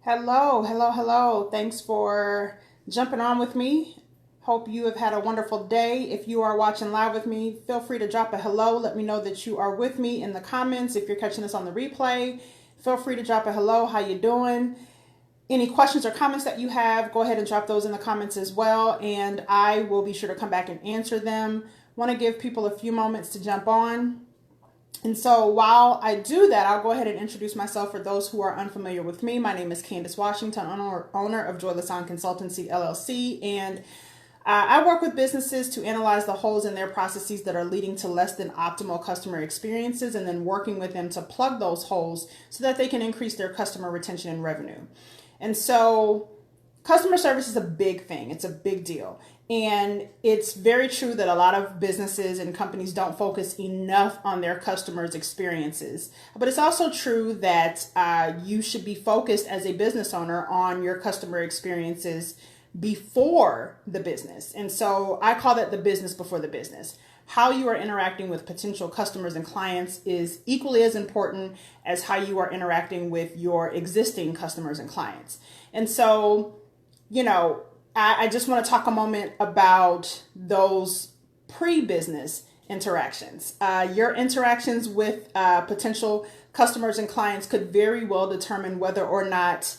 Hello, hello, hello. Thanks for jumping on with me. Hope you have had a wonderful day. If you are watching live with me, feel free to drop a hello. Let me know that you are with me in the comments. If you're catching this on the replay, feel free to drop a hello. How you doing? Any questions or comments that you have, go ahead and drop those in the comments as well, and I will be sure to come back and answer them. Want to give people a few moments to jump on. And so while I do that, I'll go ahead and introduce myself for those who are unfamiliar with me. My name is Candace Washington, owner of Joy Lasan Consultancy, LLC, and I work with businesses to analyze the holes in their processes that are leading to less than optimal customer experiences and then working with them to plug those holes so that they can increase their customer retention and revenue. And so customer service is a big thing. It's a big deal. And it's very true that a lot of businesses and companies don't focus enough on their customers' experiences. But it's also true that you should be focused as a business owner on your customer experiences before the business. And so I call that the business before the business. How you are interacting with potential customers and clients is equally as important as how you are interacting with your existing customers and clients. And so, I just want to talk a moment about those pre-business interactions. Your interactions with potential customers and clients could very well determine whether or not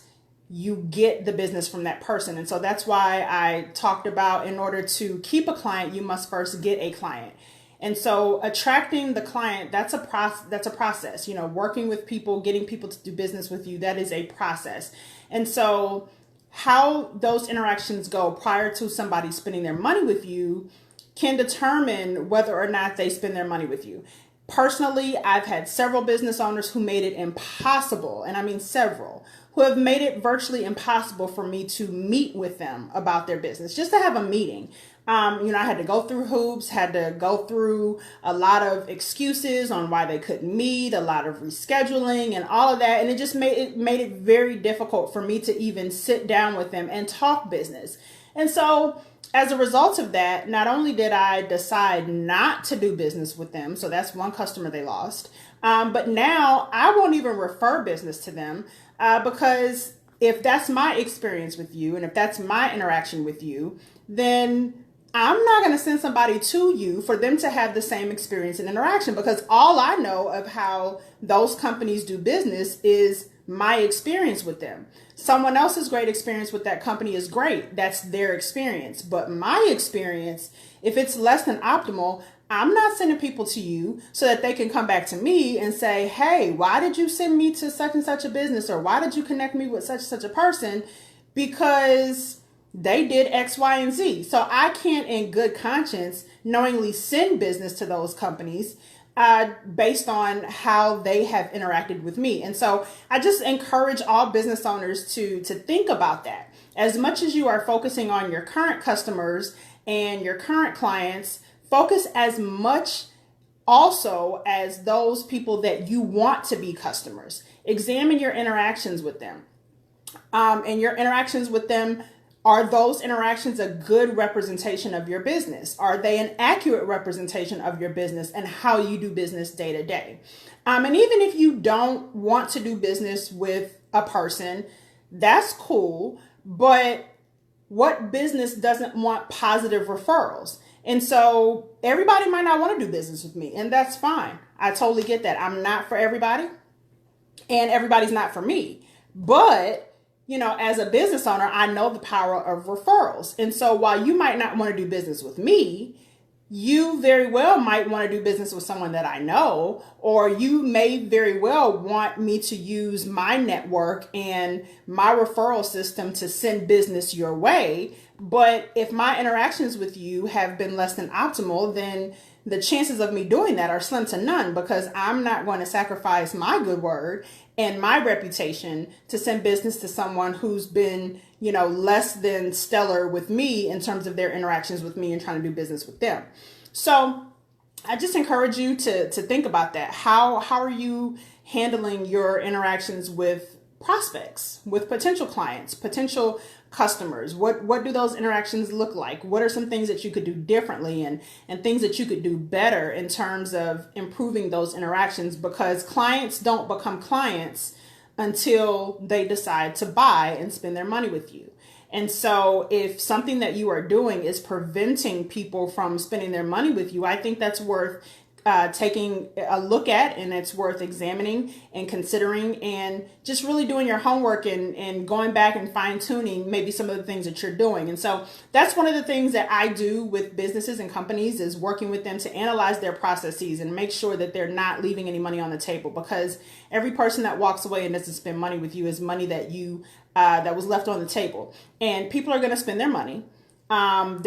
you get the business from that person. And so that's why I talked about, in order to keep a client, you must first get a client. And so attracting the client, that's a process. Working with people, getting people to do business with you, that is a process. And so how those interactions go prior to somebody spending their money with you can determine whether or not they spend their money with you. Personally, I've had several business owners who made it impossible, and I mean several, who have made it virtually impossible for me to meet with them about their business, just to have a meeting. I had to go through hoops, had to go through a lot of excuses on why they couldn't meet, a lot of rescheduling and all of that. And it just made it very difficult for me to even sit down with them and talk business. And so as a result of that, not only did I decide not to do business with them, so that's one customer they lost, but now I won't even refer business to them because if that's my experience with you and if that's my interaction with you, then I'm not going to send somebody to you for them to have the same experience and interaction, because all I know of how those companies do business is my experience with them. Someone else's great experience with that company is great. That's their experience. But my experience, if it's less than optimal, I'm not sending people to you so that they can come back to me and say, hey, why did you send me to such and such a business? Or why did you connect me with such and such a person? Because they did X, Y, and Z. So I can't in good conscience knowingly send business to those companies based on how they have interacted with me. And so I just encourage all business owners to think about that. As much as you are focusing on your current customers and your current clients, focus as much also as those people that you want to be customers. Examine your interactions with them. And your interactions with them, are those interactions a good representation of your business? Are they an accurate representation of your business and how you do business day to day? And even if you don't want to do business with a person, that's cool. But what business doesn't want positive referrals? And so everybody might not want to do business with me, and that's fine. I totally get that. I'm not for everybody, and everybody's not for me. But as a business owner, I know the power of referrals. And so while you might not want to do business with me, you very well might want to do business with someone that I know, or you may very well want me to use my network and my referral system to send business your way. But if my interactions with you have been less than optimal, then the chances of me doing that are slim to none, because I'm not going to sacrifice my good word and my reputation to send business to someone who's been, less than stellar with me in terms of their interactions with me and trying to do business with them. So I just encourage you to think about that. How are you handling your interactions with prospects, with potential clients, potential customers? What do those interactions look like? What are some things that you could do differently and things that you could do better in terms of improving those interactions? Because clients don't become clients until they decide to buy and spend their money with you. And so if something that you are doing is preventing people from spending their money with you, I think that's worth taking a look at, and it's worth examining and considering, and just really doing your homework and going back and fine tuning maybe some of the things that you're doing. And so that's one of the things that I do with businesses and companies, is working with them to analyze their processes and make sure that they're not leaving any money on the table, because every person that walks away and doesn't spend money with you is money that you that was left on the table. And people are going to spend their money. I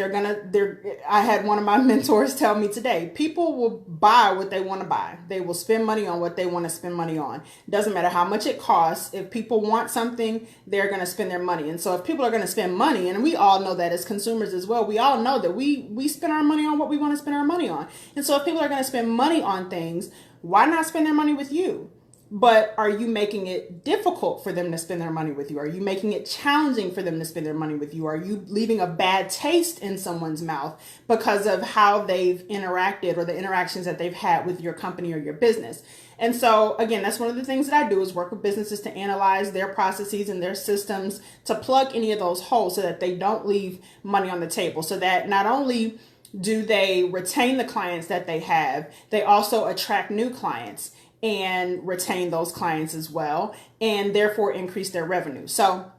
had one of my mentors tell me today, people will buy what they want to buy. They will spend money on what they want to spend money on. Doesn't matter how much it costs. If people want something, they're going to spend their money. And so if people are going to spend money, and we all know that as consumers as well, we all know that we spend our money on what we want to spend our money on. And so if people are going to spend money on things, why not spend their money with you? But are you making it difficult for them to spend their money with you? Are you making it challenging for them to spend their money with you? Are you leaving a bad taste in someone's mouth because of how they've interacted or the interactions that they've had with your company or your business? And so, again, that's one of the things that I do, is work with businesses to analyze their processes and their systems to plug any of those holes so that they don't leave money on the table, so that not only do they retain the clients that they have, they also attract new clients and retain those clients as well, and therefore increase their revenue. So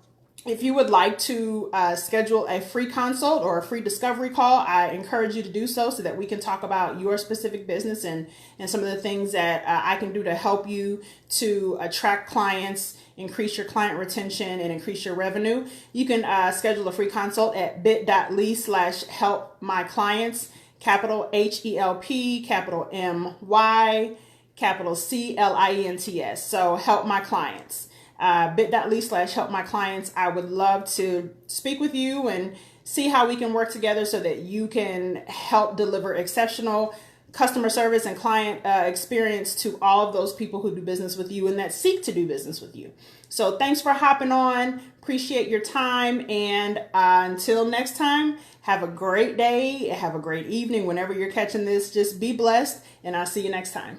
if you would like to schedule a free consult or a free discovery call, I encourage you to do so that we can talk about your specific business and some of the things that I can do to help you to attract clients, increase your client retention, and increase your revenue. You can schedule a free consult at bit.ly/helpmyclients, capital HELP, capital MY, capital CLIENTS. So help my clients. Bit.ly/help my clients. I would love to speak with you and see how we can work together so that you can help deliver exceptional customer service and client experience to all of those people who do business with you and that seek to do business with you. So thanks for hopping on. Appreciate your time. And until next time, have a great day. Have a great evening whenever you're catching this. Just be blessed, and I'll see you next time.